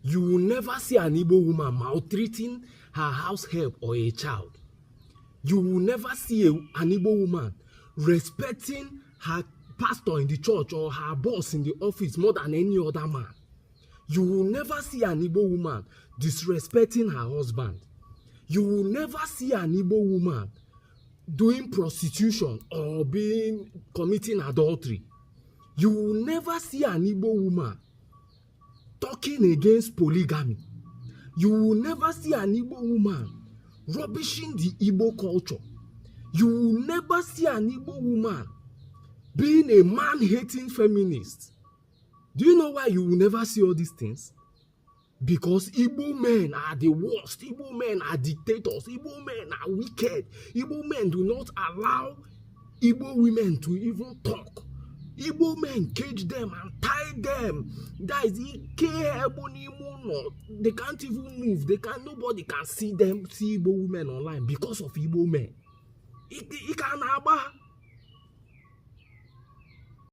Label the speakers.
Speaker 1: You will never see an Igbo woman maltreating her house help or a child. You will never see an Igbo woman respecting her pastor in the church or her boss in the office more than any other man. You will never see an Igbo woman disrespecting her husband. You will never see an Igbo woman doing prostitution or committing adultery. You will never see an Igbo woman talking against polygamy. You will never see an Igbo woman rubbishing the Igbo culture. You will never see an Igbo woman being a man-hating feminist. Do you know why you will never see all these things? Because Igbo men are the worst. Igbo men are dictators. Igbo men are wicked. Igbo men do not allow Igbo women to even talk. Igbo men cage them and tie them. That is they can't even move. Nobody can see Igbo women online because of Igbo men.